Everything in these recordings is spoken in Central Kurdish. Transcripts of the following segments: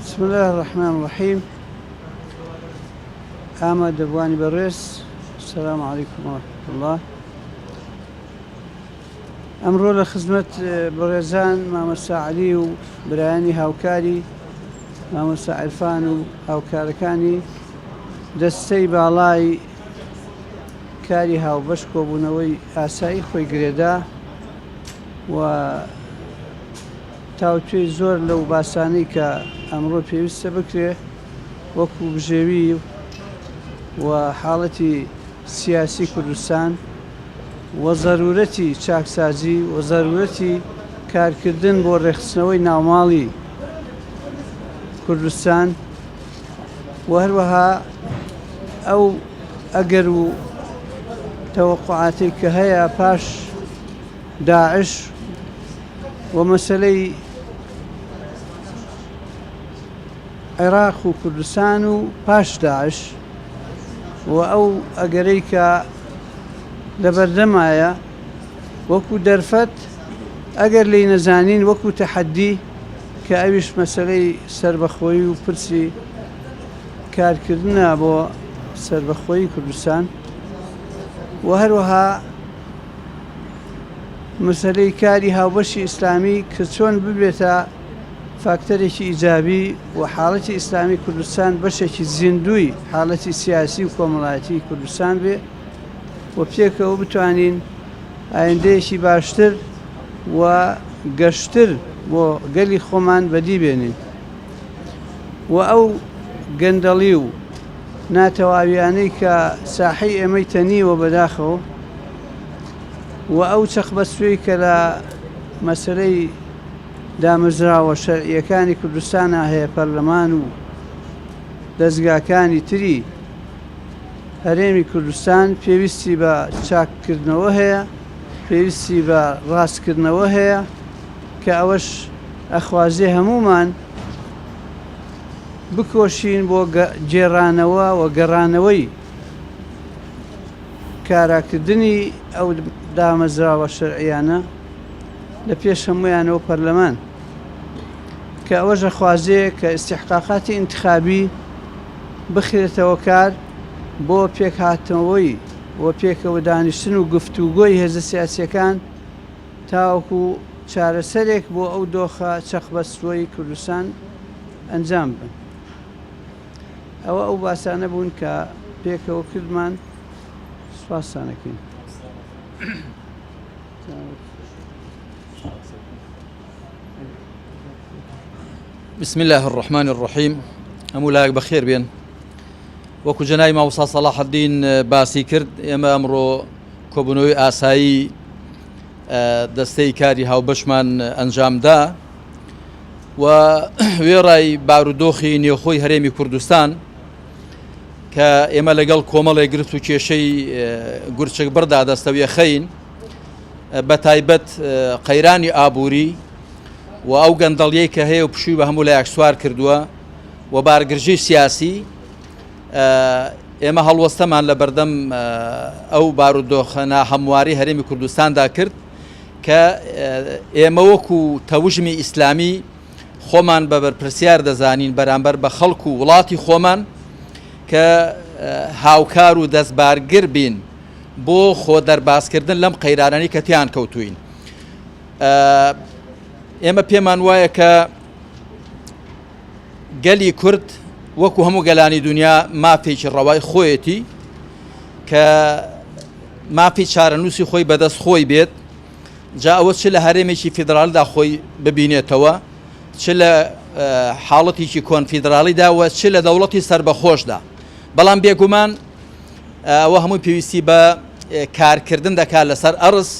بسم الله الرحمن الرحيم. أحمد أبواني بريس. السلام عليكم ورحمة الله. ئەمڕۆ لە خزمەت بەڕێزان مامۆستا عەلی و برایانی هاوکاری مامۆستا عیرفان و هاوکارەکانی دەستەی باڵای کاری هاوبەش کۆبوونەوەی ئاسایی خۆی گرێدا و تاوتوێی زۆر لەو باسانەی کە ئەمڕۆ پێویستە بکرێ وەکو بژێوی و حاڵەتی سیاسی کوردستان و ضرورەتی چاکسازی و ضرورەتی کارکردن بۆ ڕێخستنەوەی ناوماڵی کوردستان و هەروەها ئەو ئەگەر و تەوەقعاتی کە هەیە پاش داعش و مەسەلەی عێراق و کوردستان و پاش داعش و ئەو ئەگەرەی کە لەبەردەمایە وەکو دەرفەت ئەگەر لی نەزانین وەکو تەحەدی کە ئەویش مەسەلەی سەربەخۆیی و پرسی کارکردنە بۆ سەربەخۆیی کوردستان و هەروەها مەسەلەی کاری هاوبەشی ئیسلامی کە چۆن ببێتە فاکتەرێکی ئیجابی و حاڵەتی ئیسلامی کوردستان بەشێکی زیندوی حاڵەتی سیاسی و کۆمەڵایەتی کوردستان بێ و پێکەوە بتوانین ئایندەیەکی باشتر و گەشتر بۆ گەلی خۆمان بەدی بێنین و ئەو گەندەڵی و ناتەواویانەی کە ساحەی ئێمەی تەنیوە بەداخەوە و ئەو چەخبەستوی کە لە مەسەلەی دامەزراوە شەرعیەکانی کوردستانە هەیە پەرلەمان و دەستگاکانی تری هەرێمی کوردستان پێویستی بە چاککردنەوە هەیە، پێویستی بە ڕاستکردنەوە هەیە کە ئەوەش ئەخوازێ هەمومان بکۆشین بۆ جێڕانەوە و گەڕانەوەی کاراکردنی ئەو دامەزراوە شەرعیانە لە پێش هەمویانەوە پەرلەمان کە ئەوەش ئەخوازێ کە ئیستیحقاقاتی ئینتخابی بخرێتەوە کار بۆ پێکهاتنەوەی بۆ پێکەوە دانیشتن و گفتوگۆی هێزە سیاسیەکان تاوەکو چارەسەرێک بۆ ئەو دۆخە چەخبەستوەی کوردستان ئەنجام بن. ئەوە ئەو باسانە بوون کە پێکەوە کردمان. سوپاسانەکەین. بسم الله الرحمن الرحيم. أمولاك بخير بين وەکو جەنابی مامۆستا سەلاح الدین باسی کرد ئێمە ئەمڕۆ کۆبوونەوەی ئاسایی دەستەی کاری هاوبەشمان ئەنجامدا و وێڕای بارودۆخی نێوخۆی هەرێمی کوردستان کە ئێمە لەگەڵ کۆمەڵێک گرفت و کێشەی گورچک بڕدا دەستەویە خەین بە تایبەت قەیرانی ئابووری و ئەو گەندەڵیەی کە هەیە و پشووی بە هەموو لایەک سوار کردووە و بارگرژی سیاسی ئێمە هەڵوەستەمان لە بەردەم ئەو بارودۆخە ناهەمواری هەرێمی کوردستاندا کرد کە ئێمە وەکو تەوژمی ئیسلامی خۆمان بە بەرپرسیار دەزانین بەرامبەر بە خەڵکو و وڵاتی خۆمان کە هاوکار و دەستبارگر بین بۆ خۆ دەرباسکردن لەم قەیرانەی کە تیان کەوتوین. ئێمە پێمان وایە کە گەلی کورد وەکو هەموو گەلانی دنیا مافێکی ڕەوای خۆیەتی کە مافی چارەنووسی خۆی بەدەست خۆی بێت جا ئەوە چ لە هەرێمێکی فیدراالدا خۆی ببینێتەوە چ لە حاڵەتێکی کۆنفیدراالیدا و چ لە دەوڵەتی سربەخۆشدا بەڵام بێگومان ئەوە هەمووی پێویستی بە کارکردن دەکات لەسەر ئەرز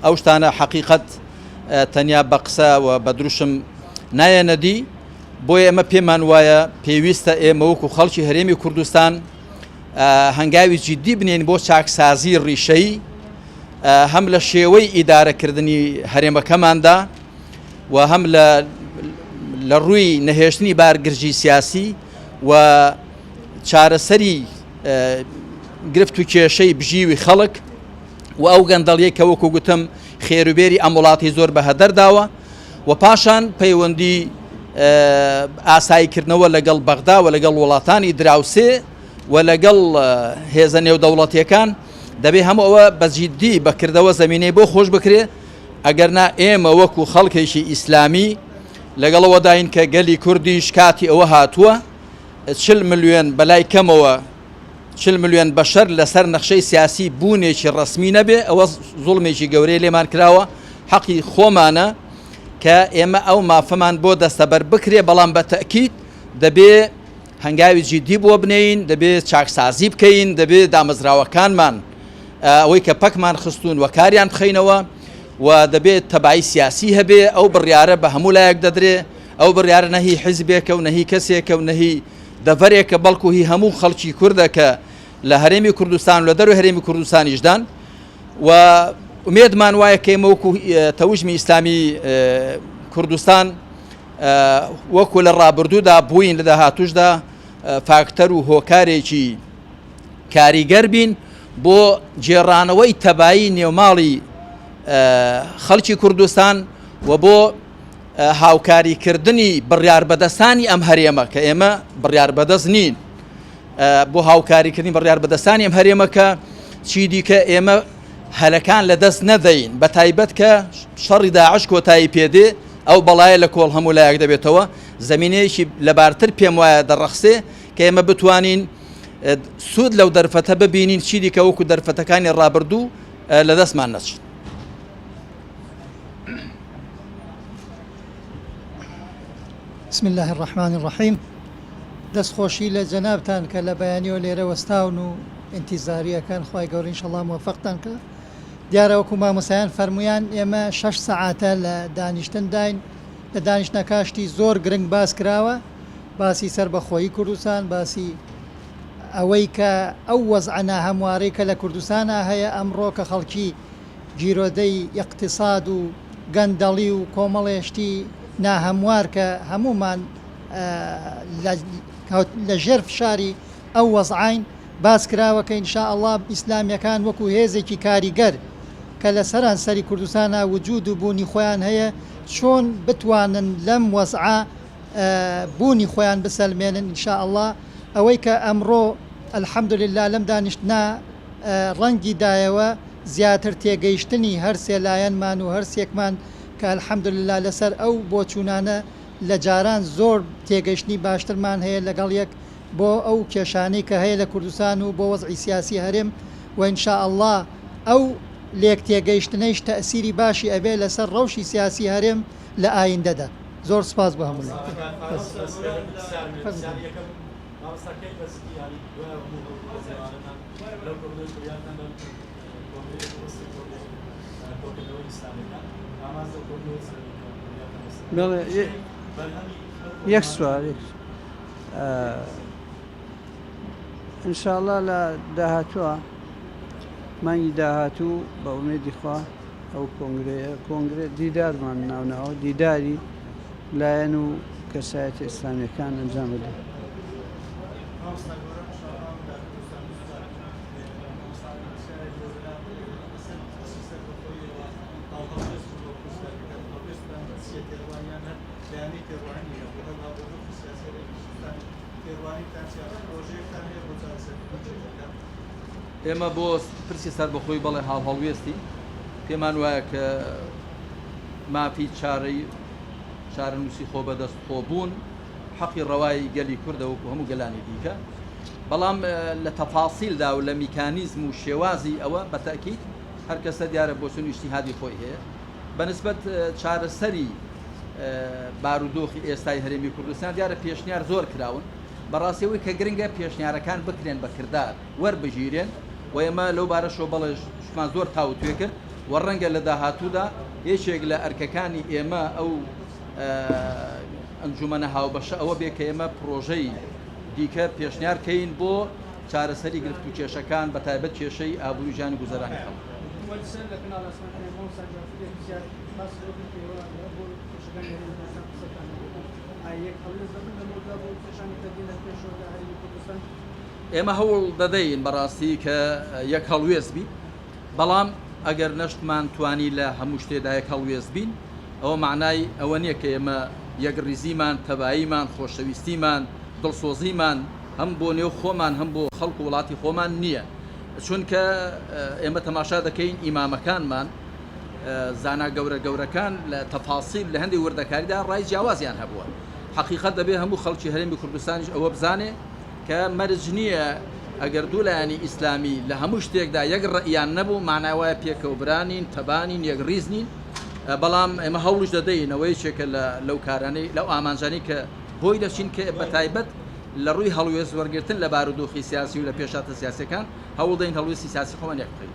ئەو شتانە حەقیقەت تەنیا بە قسە و بە دروشم نایەنەدی بۆیە ئێمە پێمان وایە پێویستە ئێمە وەکو خەڵکی هەرێمی کوردستان هەنگاوی جدی بنێن بۆ چاکسازی ڕیشەی هەم لە شێوەی ئیدارەکردنی هەرێمەکەماندا و هەم لە ڕووی نەهێشتنی بارگرژی سیاسی و چارەسەری گرفت و کێشەی بژیوی خەڵک و ئەو گەندەڵیەی کە وەکو گوتم خێروبێری ئەم وڵاتی زۆر بە هەدەرداوە و پاشان پەیوەندی ئاساییکردنەوە لەگەڵ بەغدا و لەگەڵ وڵاتانی دراوسێ و لەگەڵ هێزە نێودەوڵەتیەکان دەبێ هەموو ئەوە بەجیدی بەکردەوە زمینەی بۆ خۆش بکرێ ئەگەرنا ئێمە وەکو خەڵکێکی ئیسلامی لەگەڵەوە داین کە گەلی کوردیش کاتی ئەوە هاتووە 40 ملیۆن بەلای کەمەوە 40 ملیۆن بەشەر لەسەر نەخشەی سیاسی بوونێکی ڕسمی نەبێ ئەوە زوڵمێکی گەورەی لێمان کراوە حەقی خۆمانە کە ئێمە ئەو مافەمان بۆ دەستەبەر بکرێ بەڵام بە تەکید دەبێ هەنگاوی جیدی بۆ بنین دەبێت چاکسازی بکەین دەبێت دامەزراوەکانمان ئەوەی کە پەکمان خستون و کاریان بخەینەوە و دەبێت تەبعی سیاسی هەبێ ئەو بڕیارە بە هەموو لایەک دەدرێ ئەو بڕیارە نەهی حیزبێکە و نەهی کەسێکە و نەهی دەڤەرێکە بەڵکو هی هەموو خەڵکی کوردە کە لە هەرێمی کوردستان و لە دەروی هەرێمی کوردستانیشدان و ئومێدمان وایە کە ئێمە وەکو تەوژمی ئیسلامی کوردستان وەکو لە ڕابردوودا بووین لە داهاتوشدا فاکتەر و هۆکارێکی کاریگەر بین بۆ جێڕانەوەی تەبایی نێوماڵی خەڵکی کوردستان و بۆ هاوکاریکردنی بڕیار بەدەستانی ئەم هەرێمە کە ئێمە بڕیار بەدەست نین بۆ هاوکاریکردنی بڕیار بەدەستانی ئەم هەرێمە کە چی دیکە ئێمە هەلەکان لە دەست نەدەین بە تایبەت کە شەڕی داعش کۆتایی پێدێ ئەو بەڵایە لە کۆڵ هەموو لایەک دەبێتەوە زمینەیەکی لەبارتر پێم وایە دەڕەخسێ کە ئێمە بتوانین سوود لەو دەرفەتە ببینین چی دیکە وەکو دەرفەتەکانی ڕابردوو لە دەستمان نەچن. بسم الله الرحمن الرحیم دەستخۆشی لە جەنابتان کە لە بەیانیەوە لێرە وەستاون و ئینتیزاریەکان خوای گەورە ئینشەڵڵا موفەقتان کە دیارە وەکو مامۆسایان فەرمویان ئێمە 6 سەعاتە لە دانیشتن داین لە دانیشتنەکاشتی زۆر گرنگ باس کراوە باسی سربەخۆیی کوردستان باسی ئەوەی کە ئەو وەزعە هەموارەی کە لە کوردستانە هەیە ئەمڕۆ کە خەڵکی جیرۆدەی اقتصاد و گەندەڵی و کۆمەڵێشتی ناهەموار کە هەمومان لە ژێر فشاری ئەو وەزعین باس کراوە کە ئینشاءالله ئیسلامیەکان وەکو هێزێکی کاریگەر کە لە سەرانسەری کوردستانە وجود و بوونی خۆیان هەیە چۆن بتوانن لەم وەزعە بوونی خۆیان بسەلمێنن ئینشاءالله ئەوەی کە ئەمڕۆ الحەمدولله لەم دانیشتنا ڕەنگی دایەوە زیاتر تێگەیشتنی هەر سێلایەنمان و هەرسێکمان کە الحەمدولله لەسەر ئەو بۆچوونانە لە جاران زۆر تێگەیشتنی باشترمان هەیە لەگەڵ یەک بۆ ئەو کێشانەی کە هەیە لە کوردستان و بۆ وەزعی سیاسی هەرێم و ئینشاءالله ئەو لێک تێگەیشتنەیش تەئسیری باشی ئەبێ لەسەر ڕەوشی سیاسی هەرێم لە ئایندەدا. زۆر سپاس بە هەموو. یەک سوال ئینشاءالله لە داهاتووە مانگی داهاتوو بە ئومێدی خوا ئەو کۆنگرێ دیدارمان ناوناوە دیداری لایەن و کەسایەتە ئیسلامیەکان ئەنجام بدەین. ئێمە بۆ پرسی سەر بەخۆی بەڵێ هەڵوێستی پێمان وایە کە مافی چارە نووسی خۆ بەدەست خۆبوون حەقی ڕەوای گەلی کوردەوەکو هەموو گەلانی دیکە بەڵام لە تەفاسیلدا و لە میکانیزم و شێوازی ئەوە بەتەکید هەر کەسە دیارە بۆ چون ئیجتیهادی خۆی هەیە بەنسبەت چارەسەری بارودۆخی ئێستای هەرێمی کوردستان دیارە پێشنیار زۆر کراون بەڕاستیەوەی کە گرنگە پێشنیارەکان بکرێن بە کردار وەربژیرێن و ئێمە لەو بارەشەوە بەڵێشمان زۆر تاوتوێ کرد و ڕەنگە لە داهاتوودا یەکێک لە ئەرکەکانی ئێمە ئەو ئەنجومەنە هاوبەشە ئەوە بێ کە ئێمە پرۆژەی دیکە پێشنیارکەین بۆ چارەسەری گرفت و کێشەکان بە تایبەت کێشەی ئابووری ژانی گوزەرانی خەڵک. ئێمە هەوڵ دەدەین بەڕاستی کە یەک هەڵوێز بین بەڵام ئەگەر نەشتمان توانی لە هەموو شتێدا یەک هەڵوێز بین ئەوە معنای ئەوە نییە کە ئێمە یەکڕیزیمان تەباییمان خۆشەویستیمان دڵسۆزیمان هەم بۆ نێو خۆمان هەم بۆ خەڵک و وڵاتی خۆمان نییە چونکە ئێمە تەماشا دەکەین ئیمامەکانمان زانا گەورە گەورەکان لە تەفاسیل لە هەندێک وردەکاریدا ڕای جیاوازیان هەبووە حقیقەت دەبێت هەموو خەڵکی هەرێمی کوردستانیش ئەوە بزانێ کە مەرج نییە ئەگەر دوو لایانی ئیسلامی لە هەموو شتێکدا یەک ڕەئیان نەبوو معناوایە پێکەوبرانین تەبانین یەکڕیزنین بەڵام ئێمە هەوڵش دەدەینەوەی چێکە لەو کارانەی لەو ئامانجانی کە بۆی دەچین کە بەتایبەت لە ڕووی هەڵوێز وەرگرتن لە بارودۆخی سیاسی و لە پێشاتە سیاسەکان هەوڵ دەین هەڵوێستی سیاسی خۆمان یەک بکەین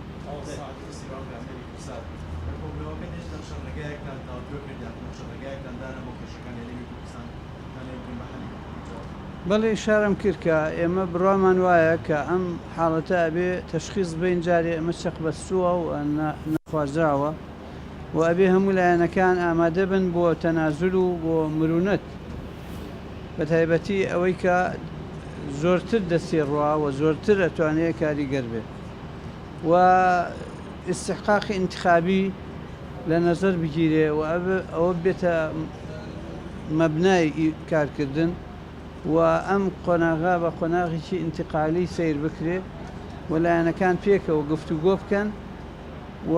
بەڵێ شارم کرد کە ئێمە بڕوامان وایە کە ئەم حاڵەتە ئەبێ تەشخیص بین جارێ ئەمە چەق بەستووە و نەخوازراوە و ئەبێ هەموو لایەنەکان ئامادە بن بۆ تەنازل و بۆ مرونەت بە تایبەتی ئەوەی کە زۆرتر دەسێڕوا و زۆرتر ئەتوانێت کاریگەر بێت و استحقاقی انتخابی لە نەزەر بگیرێ و ئەوە بێتە مەبنای کارکردن و ئەم قۆناغا بە قۆناغێکی ئینتقالی سیر بکرێ و لایەنەکان پێکەوە گفتوگۆ بکەن و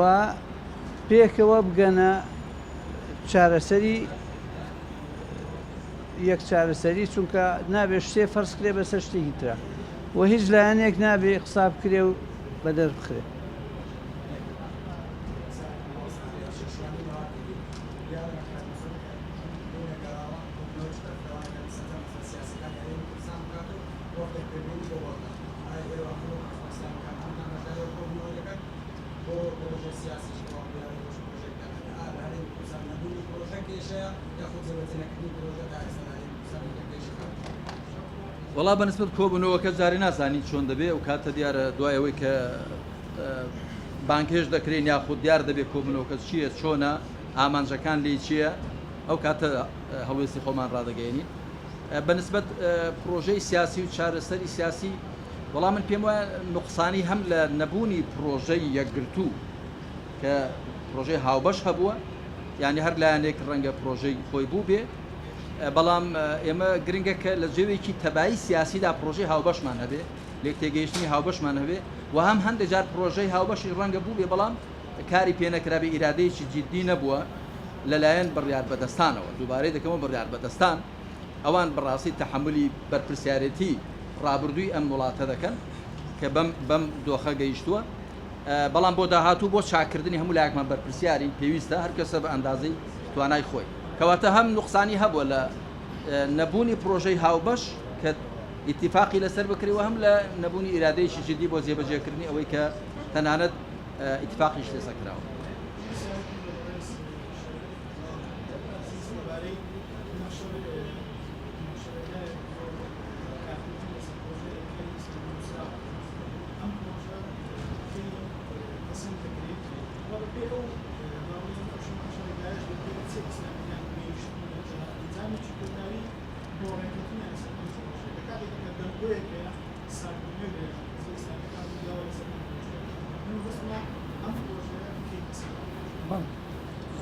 پێکەوە بگەنە چارەسەری یەک چارەسەری چونکە نابێ شتێ فەرز کرێ بەسەر شتێکی ترە و هیچ لایەنێک نابێ قسا بکرێ و بەدەر بخرێ وڵا بەنسبەت کۆبوونەوەکە جارێ نازانی چۆن دەبێت و کاتە دیارە دوایەوەی کە بانکێش دەکرێن یاخود دیار دەبێت کۆبوونەوەکە چییە چۆنە ئامانجەکان لێ چییە ئەو کاتە هەڵوێستی خۆمان ڕادەگەێنین بەنسبەت پرۆژەی سیاسی و چارەسەری سیاسی وەڵام من پێم وایە نوقسانی هەم لە نەبوونی پرۆژەی یەکگرتوو کە پرۆژەی هاوبەش هەبووە یعنی هەر لایەنێک ڕەنگە پرۆژەی خۆی بوو بێ بەڵام ئێمە گرنگەکە لە جێوێکی تەبایی سیاسیدا پرۆژەی هاوبەشمان هەبێ لێک تێگەیشتنی هاوبەشمان هەبێ و هەم هەندێک جار پرۆژەی هاوبەشی ڕەنگە بوو بێ بەڵام کاری پێنەکرابێ ئیرادەیەکی جددی نەبووە لەلایەن بڕیار بەدەستانەوە دووبارەی دەکەمەوە بڕیار بەدەستان ئەوان بەڕاستی تەحملی بەرپرسیارەتی ڕابردووی ئەم وڵاتە دەکەن کە بەم دۆخە گەیشتووە بەڵام بۆ داهاتوو بۆ چاکردنی هەموو لایەکمان بەرپرسیاری پێویستە هەر کەسە بە ئەندازەی توانای خۆی کەواتە هەم نوقسانی هەبووە لە نەبوونی پرۆژەی هاوبەش کە ئیتیفاقی لەسەر بکرێەوە هەم لە نەبوونی ئیرادەیەکی جدی بۆ جێبەجێکردنی ئەوەی کە تەنانەت ئیتیفاقیش لێسەکراوە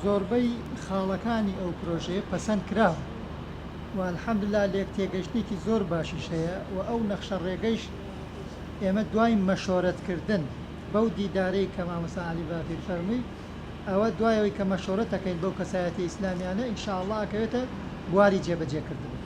زۆربەی خاڵەکانی ئەو پرۆژەیە پەسەند کراوە و الحەمدلله لێک تێگەشتێکی زۆر باشیش هەیە و ئەو نەخشە ڕێگەیش ئێمە دوای مەشۆرەتکردن بەو دیدارەی کە مامۆستا عەلی باقیر فەرمووی ئەوە دوایەوەی کە مەشۆرەتەکەین بەو کەسایەتی ئیسلامیانە ئینشاءالله ئەکەوێتە بواری جێبەجێکردن